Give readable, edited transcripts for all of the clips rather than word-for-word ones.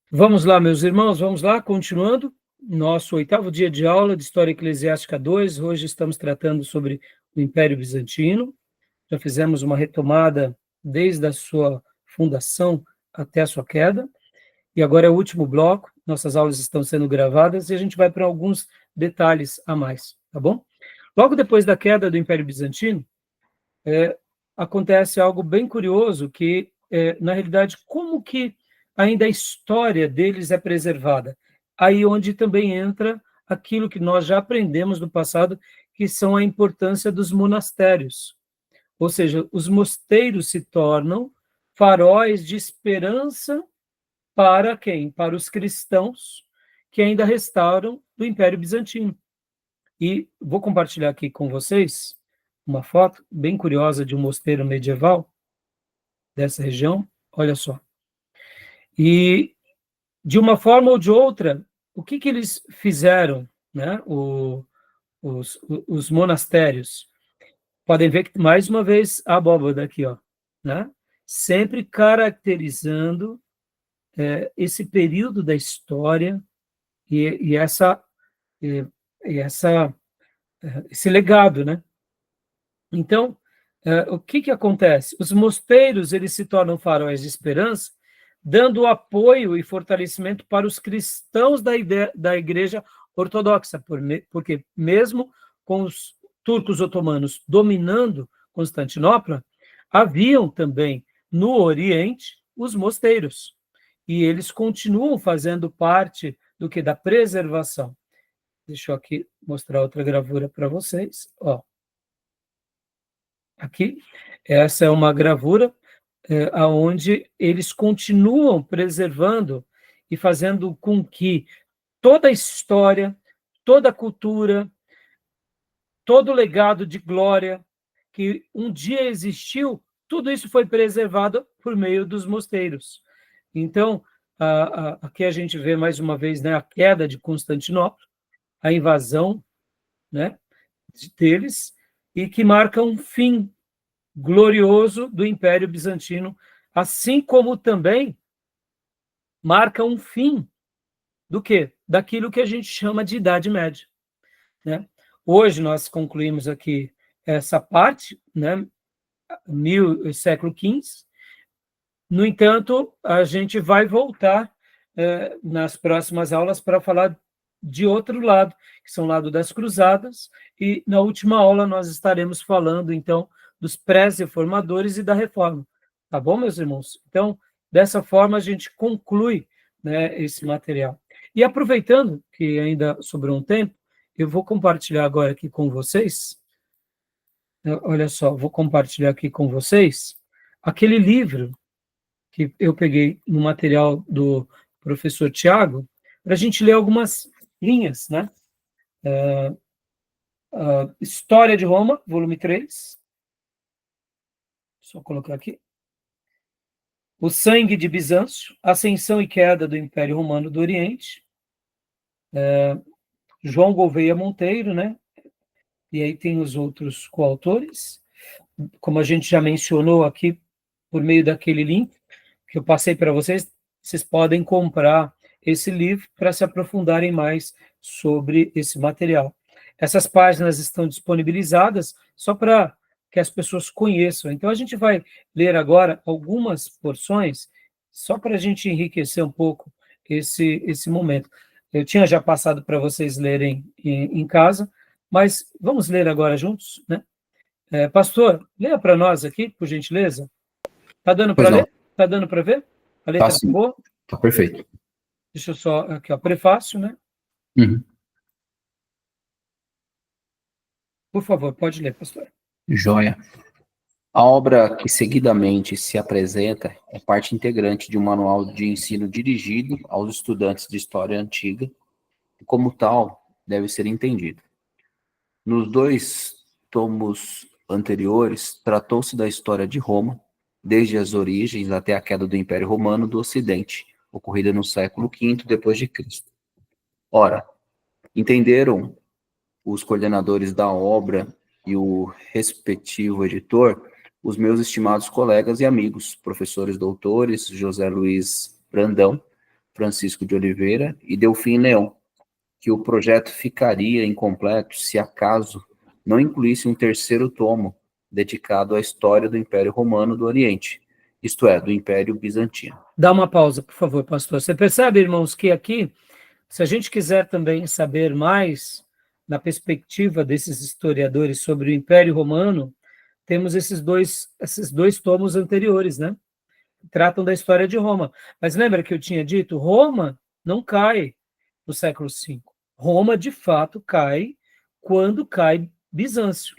Vamos lá, meus irmãos, vamos lá, continuando nosso 8º dia de aula de História Eclesiástica 2. Hoje estamos tratando sobre o Império Bizantino. Já fizemos uma retomada desde a sua fundação até a sua queda. E agora é o último bloco, nossas aulas estão sendo gravadas e a gente vai para alguns detalhes a mais, tá bom? Logo depois da queda do Império Bizantino, acontece algo bem curioso, que, na realidade, como que ainda a história deles é preservada? Aí onde também entra aquilo que nós já aprendemos no passado, que são a importância dos monastérios. Ou seja, os mosteiros se tornam faróis de esperança para quem? Para os cristãos que ainda restaram do Império Bizantino. E vou compartilhar aqui com vocês uma foto bem curiosa de um mosteiro medieval dessa região. Olha só. E, de uma forma ou de outra, o que eles fizeram, né? Os monastérios? Podem ver que, mais uma vez, a abóbora aqui, ó, né? Sempre caracterizando esse período da história e esse legado, né? Então, o que acontece? Os mosteiros, eles se tornam faróis de esperança, dando apoio e fortalecimento para os cristãos da Igreja Ortodoxa, porque mesmo com os turcos otomanos dominando Constantinopla, haviam também no Oriente os mosteiros, e eles continuam fazendo parte do que? Da preservação. Deixa eu aqui mostrar outra gravura para vocês, ó. Aqui, essa é uma gravura onde eles continuam preservando e fazendo com que toda a história, toda a cultura, todo o legado de glória que um dia existiu, tudo isso foi preservado por meio dos mosteiros. Então, aqui a gente vê mais uma vez, né, a queda de Constantinopla, a invasão, né, deles, e que marca um fim glorioso do Império Bizantino, assim como também marca um fim do quê? Daquilo que a gente chama de Idade Média, né? Hoje nós concluímos aqui essa parte, né? Século XV. No entanto, a gente vai voltar nas próximas aulas para falar de outro lado, que são o lado das cruzadas, e na última aula nós estaremos falando, então, dos pré-reformadores e da reforma. Tá bom, meus irmãos? Então, dessa forma, a gente conclui, né, esse material. E aproveitando que ainda sobrou um tempo, eu vou compartilhar agora aqui com vocês, olha só, vou compartilhar aqui com vocês aquele livro que eu peguei no material do professor Tiago, para a gente ler algumas linhas, né? História de Roma, volume 3. Só colocar aqui. O Sangue de Bizâncio, Ascensão e Queda do Império Romano do Oriente. João Gouveia Monteiro, né? E aí tem os outros coautores. Como a gente já mencionou aqui, por meio daquele link que eu passei para vocês, vocês podem comprar esse livro para se aprofundarem mais sobre esse material. Essas páginas estão disponibilizadas só para que as pessoas conheçam. Então, a gente vai ler agora algumas porções, só para a gente enriquecer um pouco esse momento. Eu tinha já passado para vocês lerem em casa, mas vamos ler agora juntos, né? Pastor, leia para nós aqui, por gentileza. Está dando para ler? Está dando para ver? A letra tá boa? Tá perfeito. Deixa eu só, aqui, ó, prefácio, né? Uhum. Por favor, pode ler, pastor. Joia. A obra que seguidamente se apresenta é parte integrante de um manual de ensino dirigido aos estudantes de história antiga e, como tal, deve ser entendido. Nos 2 tomos anteriores, tratou-se da história de Roma, desde as origens até a queda do Império Romano do Ocidente, ocorrida no século V depois de Cristo. Ora, entenderam os coordenadores da obra e o respectivo editor, os meus estimados colegas e amigos, professores doutores José Luiz Brandão, Francisco de Oliveira e Delfim Leão, que o projeto ficaria incompleto se acaso não incluísse um terceiro tomo dedicado à história do Império Romano do Oriente, isto é, do Império Bizantino. Dá uma pausa, por favor, pastor. Você percebe, irmãos, que aqui, se a gente quiser também saber mais na perspectiva desses historiadores sobre o Império Romano, temos esses dois tomos anteriores, né? Tratam da história de Roma. Mas lembra que eu tinha dito? Roma não cai no século V. Roma, de fato, cai quando cai Bizâncio,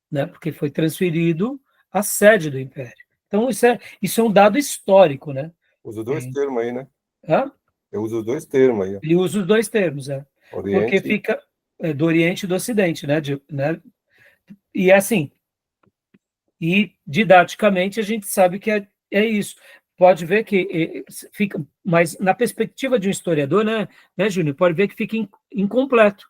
né? Porque foi transferido a sede do Império. Então, isso é um dado histórico, né? Usa dois termos aí, né? Hã? Eu uso os dois termos aí. Ele usa os dois termos, Oriente. porque fica do Oriente e do Ocidente, né? E assim, e didaticamente a gente sabe que é isso. Pode ver que fica, mas na perspectiva de um historiador, né, Júnior, pode ver que fica incompleto.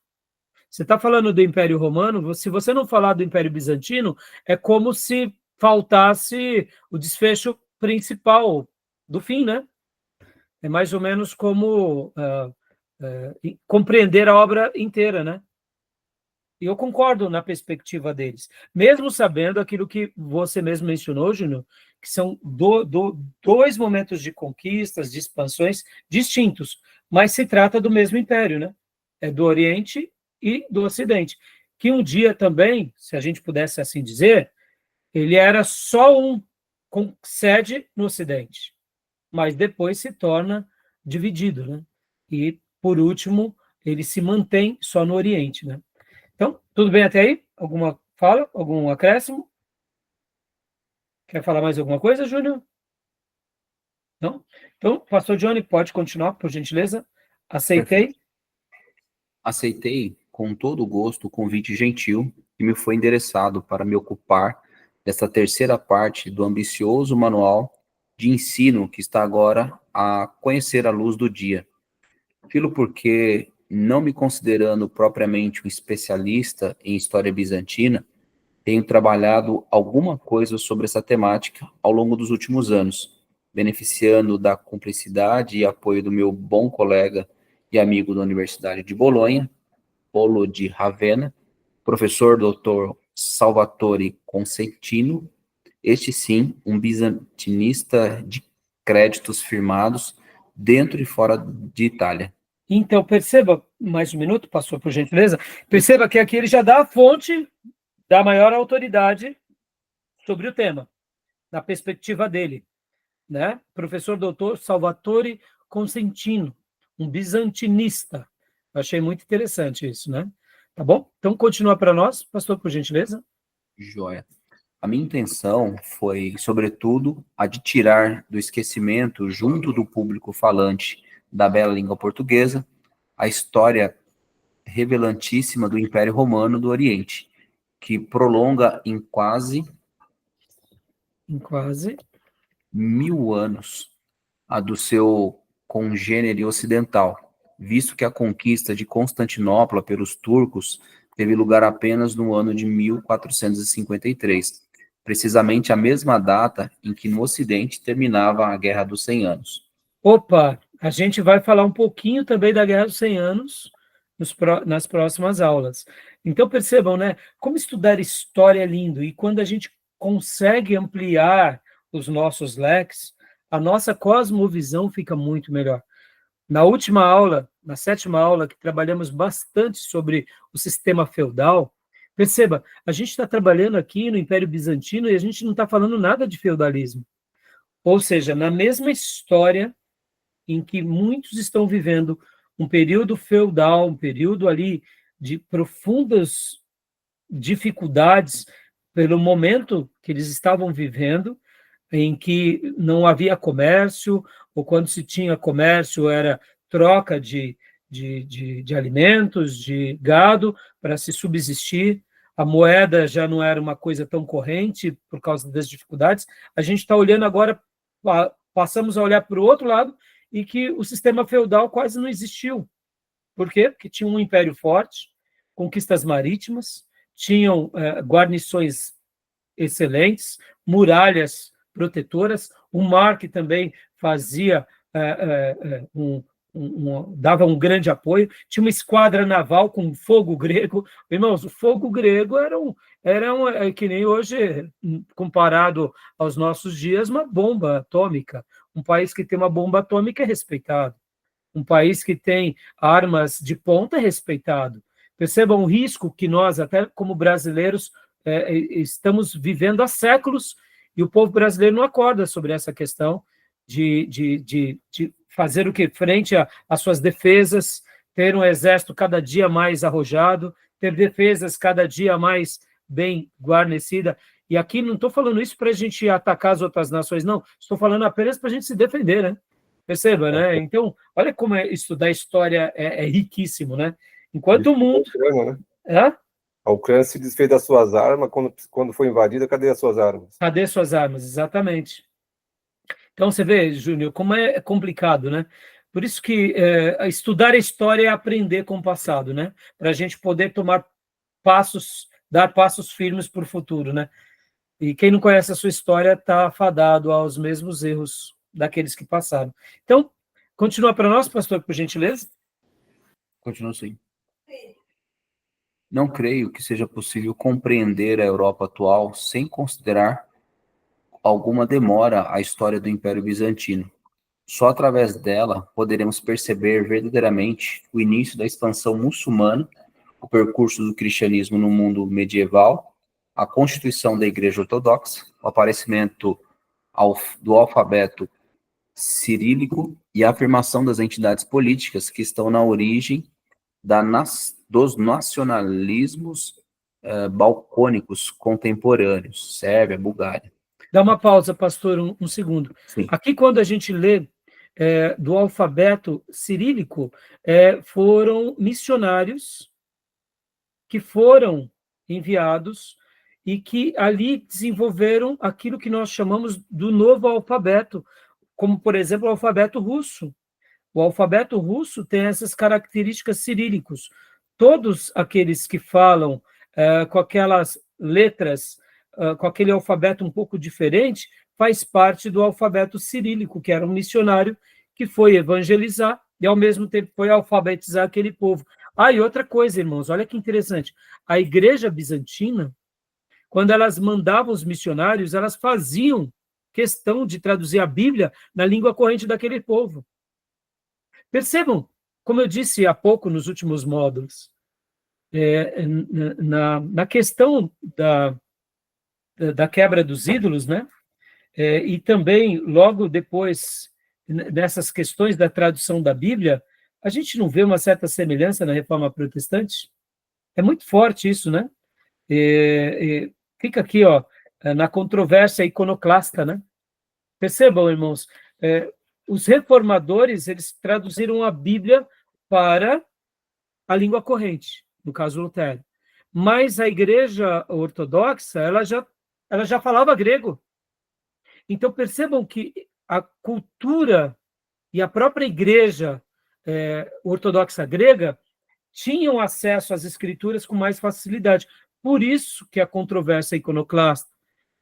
Você está falando do Império Romano, se você não falar do Império Bizantino, é como se faltasse o desfecho principal do fim, né? É mais ou menos como compreender a obra inteira, né? E eu concordo na perspectiva deles, mesmo sabendo aquilo que você mesmo mencionou, Júnior, que são dois momentos de conquistas, de expansões distintos, mas se trata do mesmo império, né? É do Oriente e do Ocidente, que um dia também, se a gente pudesse assim dizer, ele era só um, com sede no Ocidente, mas depois se torna dividido, né? E, por último, ele se mantém só no Oriente, né? Então, tudo bem até aí? Alguma fala? Algum acréscimo? Quer falar mais alguma coisa, Júnior? Não? Então, pastor Johnny, pode continuar, por gentileza? Aceitei. Perfeito. Aceitei com todo gosto o convite gentil que me foi endereçado para me ocupar desta terceira parte do ambicioso manual de ensino que está agora a conhecer a luz do dia. Filo porque, não me considerando propriamente um especialista em história bizantina, tenho trabalhado alguma coisa sobre essa temática ao longo dos últimos anos, beneficiando da cumplicidade e apoio do meu bom colega e amigo da Universidade de Bolonha, Polo de Ravenna, professor Dr. Salvatore Consentino, este sim, um bizantinista de créditos firmados dentro e fora de Itália. Então, perceba, mais um minuto, passou por gentileza, perceba que aqui ele já dá a fonte da maior autoridade sobre o tema, na perspectiva dele, né? Professor doutor Salvatore Consentino, um bizantinista. Eu achei muito interessante isso, né? Tá bom? Então, continua para nós, pastor, por gentileza. Joia. A minha intenção foi, sobretudo, a de tirar do esquecimento, junto do público falante da bela língua portuguesa, a história revelantíssima do Império Romano do Oriente, que prolonga em quase 1000 anos a do seu congênere ocidental, visto que a conquista de Constantinopla pelos turcos teve lugar apenas no ano de 1453, precisamente a mesma data em que no Ocidente terminava a Guerra dos 100 Anos. Opa, a gente vai falar um pouquinho também da Guerra dos 100 Anos nas próximas aulas. Então, percebam, né? Como estudar história é lindo, e quando a gente consegue ampliar os nossos leques, a nossa cosmovisão fica muito melhor. Na última aula, na 7ª aula, que trabalhamos bastante sobre o sistema feudal, perceba, a gente está trabalhando aqui no Império Bizantino e a gente não está falando nada de feudalismo. Ou seja, na mesma história em que muitos estão vivendo um período feudal, um período ali de profundas dificuldades pelo momento que eles estavam vivendo, em que não havia comércio, ou quando se tinha comércio era troca de alimentos, de gado, para se subsistir. A moeda já não era uma coisa tão corrente por causa das dificuldades. A gente está olhando agora, passamos a olhar para o outro lado, e que o sistema feudal quase não existiu. Por quê? Porque tinha um império forte, conquistas marítimas, tinham guarnições excelentes, muralhas protetoras, o mar que também fazia dava um grande apoio, tinha uma esquadra naval com fogo grego. Irmãos, o fogo grego era que nem hoje, comparado aos nossos dias, uma bomba atômica. Um país que tem uma bomba atômica é respeitado. Um país que tem armas de ponta é respeitado. Percebam o risco que nós, até como brasileiros, estamos vivendo há séculos, e o povo brasileiro não acorda sobre essa questão de fazer o que? Frente às suas defesas, ter um exército cada dia mais arrojado, ter defesas cada dia mais bem guarnecida. E aqui não estou falando isso para a gente atacar as outras nações, não. Estou falando apenas para a gente se defender, né? Perceba, né? Então, olha como estudar história é riquíssimo, né? Enquanto o mundo... Ucrânia, né? A Ucrânia se desfez das suas armas, quando foi invadida, cadê as suas armas? Cadê suas armas? Exatamente. Então, você vê, Júnior, como é complicado, né? Por isso que estudar a história é aprender com o passado, né? Para a gente poder dar passos firmes para o futuro, né? E quem não conhece a sua história está fadado aos mesmos erros daqueles que passaram. Então, continua para nós, pastor, por gentileza. Continua assim. Não creio que seja possível compreender a Europa atual sem considerar alguma demora à história do Império Bizantino. Só através dela poderemos perceber verdadeiramente o início da expansão muçulmana, o percurso do cristianismo no mundo medieval, a constituição da Igreja Ortodoxa, o aparecimento do alfabeto cirílico e a afirmação das entidades políticas que estão na origem dos nacionalismos balcânicos contemporâneos, Sérvia, Bulgária. Dá uma pausa, pastor, um segundo. Sim. Aqui, quando a gente lê do alfabeto cirílico, foram missionários que foram enviados e que ali desenvolveram aquilo que nós chamamos do novo alfabeto, como, por exemplo, o alfabeto russo. O alfabeto russo tem essas características cirílicos. Todos aqueles que falam com aquelas letras, com aquele alfabeto um pouco diferente, faz parte do alfabeto cirílico, que era um missionário que foi evangelizar e, ao mesmo tempo, foi alfabetizar aquele povo. E outra coisa, irmãos, olha que interessante. A igreja bizantina, quando elas mandavam os missionários, elas faziam questão de traduzir a Bíblia na língua corrente daquele povo. Percebam, como eu disse há pouco nos últimos módulos, na questão da quebra dos ídolos, né? E também, logo depois, nessas questões da tradução da Bíblia, a gente não vê uma certa semelhança na Reforma Protestante? É muito forte isso, né? Fica aqui, na controvérsia iconoclasta, né? Percebam, irmãos, os reformadores, eles traduziram a Bíblia para a língua corrente, no caso Lutero. Mas a igreja ortodoxa, ela já falava grego. Então, percebam que a cultura e a própria igreja ortodoxa grega tinham acesso às escrituras com mais facilidade. Por isso que a controvérsia iconoclasta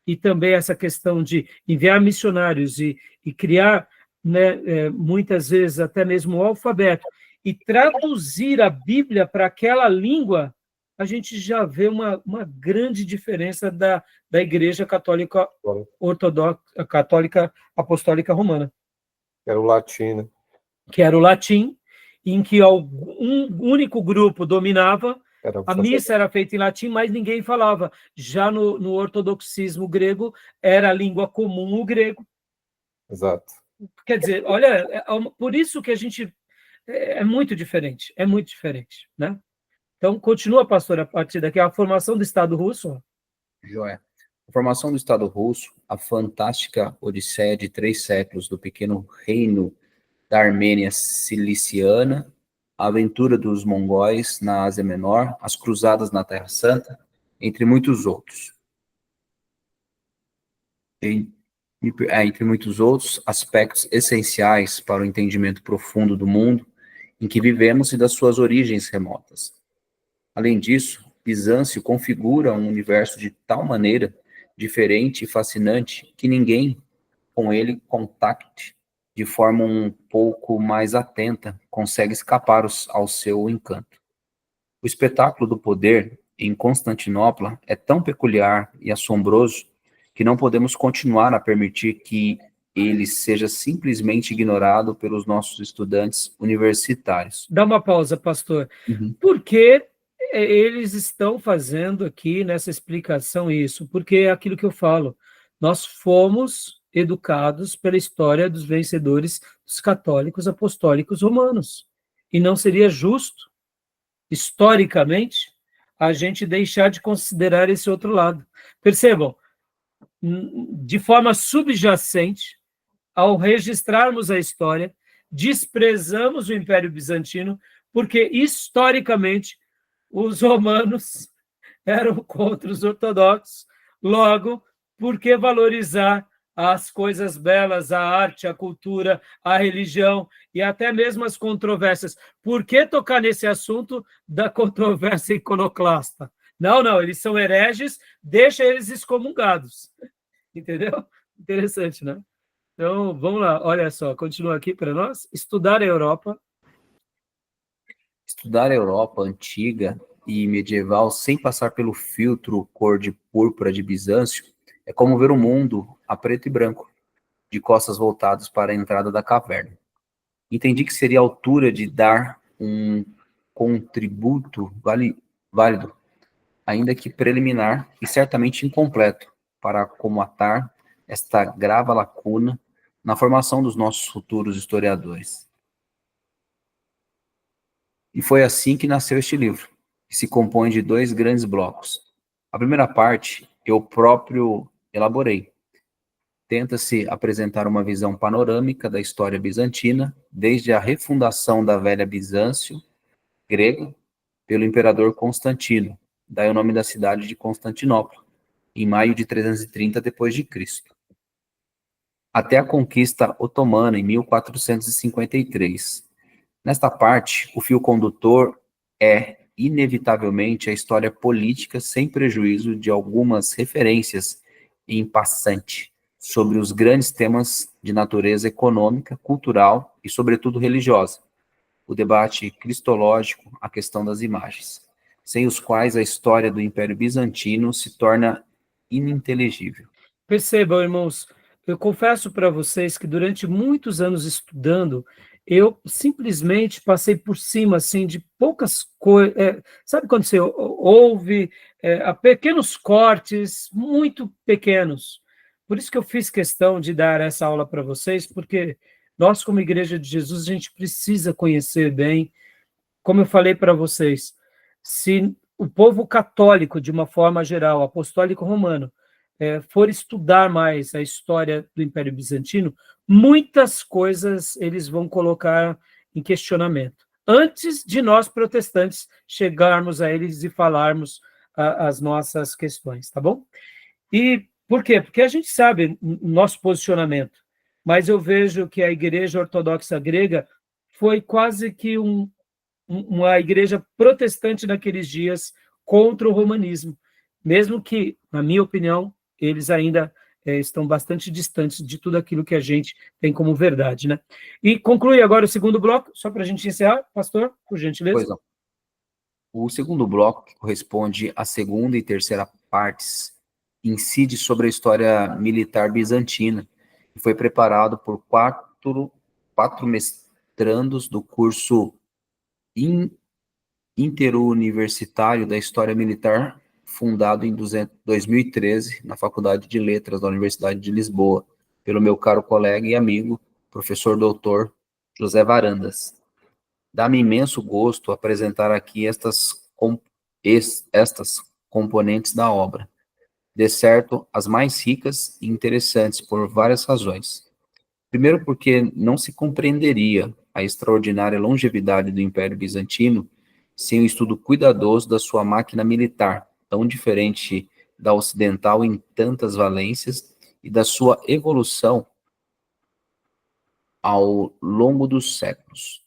e também essa questão de enviar missionários e criar, né, muitas vezes até mesmo o alfabeto, e traduzir a Bíblia para aquela língua, a gente já vê uma grande diferença da Igreja Católica Ortodoxa, Católica Apostólica Romana. Era o latim, né? Que era o latim, em que um único grupo dominava, a missa era feita em latim, mas ninguém falava. Já no ortodoxismo grego, era a língua comum o grego. Exato. Quer dizer, olha, por isso que a gente... É muito diferente, né? Então, continua, pastor, a partir daqui, a formação do Estado russo. Joia. A formação do Estado russo, a fantástica odisseia de 3 séculos do pequeno reino da Armênia Ciliciana, a aventura dos mongóis na Ásia Menor, as cruzadas na Terra Santa, entre muitos outros. Entre muitos outros aspectos essenciais para o entendimento profundo do mundo em que vivemos e das suas origens remotas. Além disso, Bizâncio configura um universo de tal maneira diferente e fascinante que ninguém com ele contacte de forma um pouco mais atenta, consegue escapar ao seu encanto. O espetáculo do poder em Constantinopla é tão peculiar e assombroso que não podemos continuar a permitir que ele seja simplesmente ignorado pelos nossos estudantes universitários. Dá uma pausa, pastor. Uhum. Por que eles estão fazendo aqui nessa explicação isso? Porque é aquilo que eu falo. Nós fomos educados pela história dos vencedores dos católicos apostólicos romanos. E não seria justo, historicamente, a gente deixar de considerar esse outro lado. Percebam, de forma subjacente, ao registrarmos a história, desprezamos o Império Bizantino, porque, historicamente, os romanos eram contra os ortodoxos. Logo, por que valorizar as coisas belas, a arte, a cultura, a religião e até mesmo as controvérsias? Por que tocar nesse assunto da controvérsia iconoclasta? Não, eles são hereges, deixa eles excomungados. Entendeu? Interessante, né? Então, vamos lá, olha só, continua aqui para nós. Estudar a Europa. Estudar a Europa antiga e medieval sem passar pelo filtro cor de púrpura de Bizâncio é como ver o mundo a preto e branco, de costas voltadas para a entrada da caverna. Entendi que seria a altura de dar um contributo válido, ainda que preliminar e certamente incompleto, para acomatar esta grave lacuna na formação dos nossos futuros historiadores. E foi assim que nasceu este livro, que se compõe de 2 grandes blocos. A primeira parte eu próprio elaborei. Tenta-se apresentar uma visão panorâmica da história bizantina, desde a refundação da velha Bizâncio grega pelo imperador Constantino, daí o nome da cidade de Constantinopla, em maio de 330 d.C., até a conquista otomana em 1453. Nesta parte, o fio condutor é, inevitavelmente, a história política, sem prejuízo de algumas referências em passante sobre os grandes temas de natureza econômica, cultural e, sobretudo, religiosa. O debate cristológico, a questão das imagens, sem os quais a história do Império Bizantino se torna ininteligível. Percebam, irmãos, eu confesso para vocês que durante muitos anos estudando, eu simplesmente passei por cima, assim, de poucas coisas. Sabe quando você ouve a pequenos cortes, muito pequenos? Por isso que eu fiz questão de dar essa aula para vocês, porque nós, como Igreja de Jesus, a gente precisa conhecer bem, como eu falei para vocês, se o povo católico, de uma forma geral, apostólico romano, for estudar mais a história do Império Bizantino, muitas coisas eles vão colocar em questionamento, antes de nós, protestantes, chegarmos a eles e falarmos as nossas questões, tá bom? E por quê? Porque a gente sabe o nosso posicionamento, mas eu vejo que a Igreja Ortodoxa Grega foi quase que uma igreja protestante naqueles dias contra o romanismo, mesmo que, na minha opinião, eles ainda estão bastante distantes de tudo aquilo que a gente tem como verdade, né? E conclui agora o segundo bloco, só para a gente encerrar, pastor, por gentileza. Pois não. O segundo bloco, que corresponde à segunda e terceira partes, incide sobre a história militar bizantina, e foi preparado por quatro mestrandos do curso interuniversitário da História Militar, fundado em 2013, na Faculdade de Letras da Universidade de Lisboa, pelo meu caro colega e amigo, professor doutor José Varandas. Dá-me imenso gosto apresentar aqui estas componentes da obra, de certo, as mais ricas e interessantes por várias razões. Primeiro, porque não se compreenderia a extraordinária longevidade do Império Bizantino sem o estudo cuidadoso da sua máquina militar, tão diferente da ocidental em tantas valências, e da sua evolução ao longo dos séculos.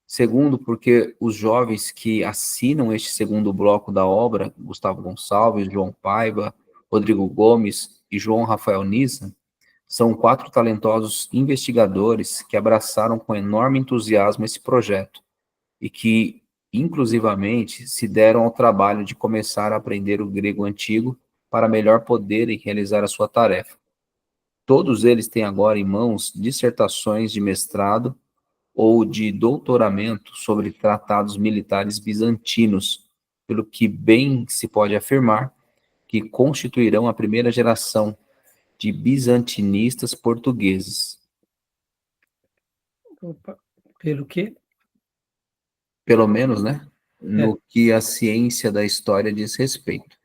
Segundo, porque os jovens que assinam este segundo bloco da obra, Gustavo Gonçalves, João Paiva, Rodrigo Gomes e João Rafael Nissa, São 4 talentosos investigadores que abraçaram com enorme entusiasmo esse projeto e que, inclusivamente, se deram ao trabalho de começar a aprender o grego antigo para melhor poderem realizar a sua tarefa. Todos eles têm agora em mãos dissertações de mestrado ou de doutoramento sobre tratados militares bizantinos, pelo que bem se pode afirmar que constituirão a primeira geração de bizantinistas portugueses. Opa, pelo quê? Pelo menos, né? No que a ciência da história diz respeito.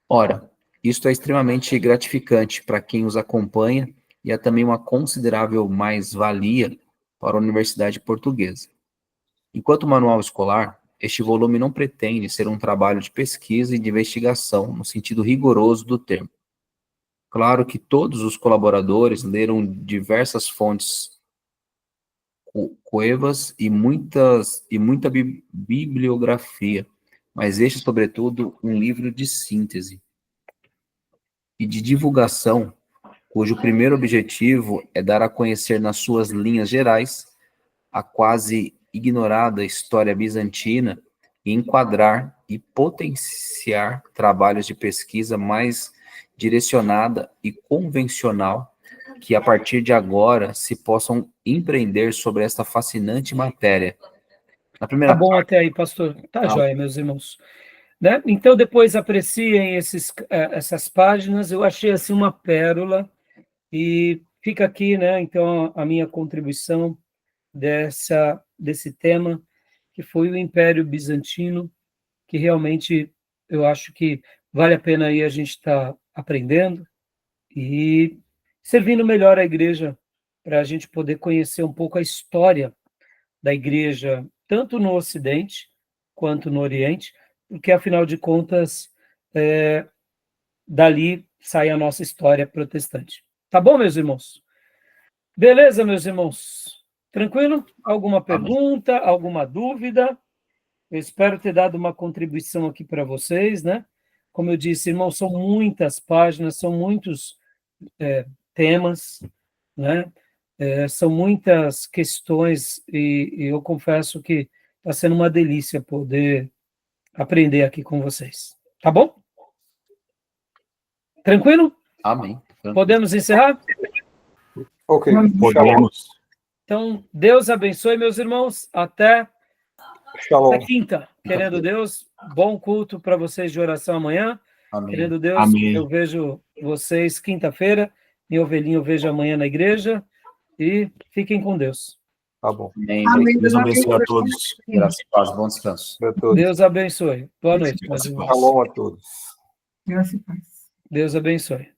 Ora, isto é extremamente gratificante para quem os acompanha e é também uma considerável mais-valia para a Universidade Portuguesa. Enquanto manual escolar, este volume não pretende ser um trabalho de pesquisa e de investigação no sentido rigoroso do termo. Claro que todos os colaboradores leram diversas fontes coevas e muita bibliografia, mas este, sobretudo, um livro de síntese e de divulgação, cujo primeiro objetivo é dar a conhecer nas suas linhas gerais a quase ignorada história bizantina e enquadrar e potenciar trabalhos de pesquisa mais direcionada e convencional que, a partir de agora, se possam empreender sobre esta fascinante matéria. Na primeira Tá bom até aí, pastor. Tá joia, meus irmãos. Né? Então, depois apreciem essas páginas. Eu achei assim uma pérola e fica aqui, né? Então, a minha contribuição desse tema, que foi o Império Bizantino, que realmente eu acho que vale a pena aí a gente estar aprendendo e servindo melhor a igreja, para a gente poder conhecer um pouco a história da igreja, tanto no Ocidente quanto no Oriente, porque, afinal de contas, dali sai a nossa história protestante. Tá bom, meus irmãos? Beleza, meus irmãos? Tranquilo? Alguma pergunta, alguma dúvida? Eu espero ter dado uma contribuição aqui para vocês, né? Como eu disse, irmãos, são muitas páginas, são muitos temas, né? São muitas questões e eu confesso que está sendo uma delícia poder aprender aqui com vocês. Tá bom? Tranquilo? Amém. Podemos encerrar? Ok, podemos. Então, Deus abençoe, meus irmãos. Até Shalom. quinta. Querendo Deus, bom culto para vocês de oração amanhã. Amém. Querendo Deus, Amém. eu vejo vocês quinta-feira. Minha ovelhinha eu vejo amanhã na igreja. E fiquem com Deus. Tá bom. Amém. Deus abençoe a todos. Graças a Deus. Bom descanso. Para todos. Deus abençoe. Boa noite, meus Graças a irmãos. Shalom a todos. Graças a Deus. Deus abençoe.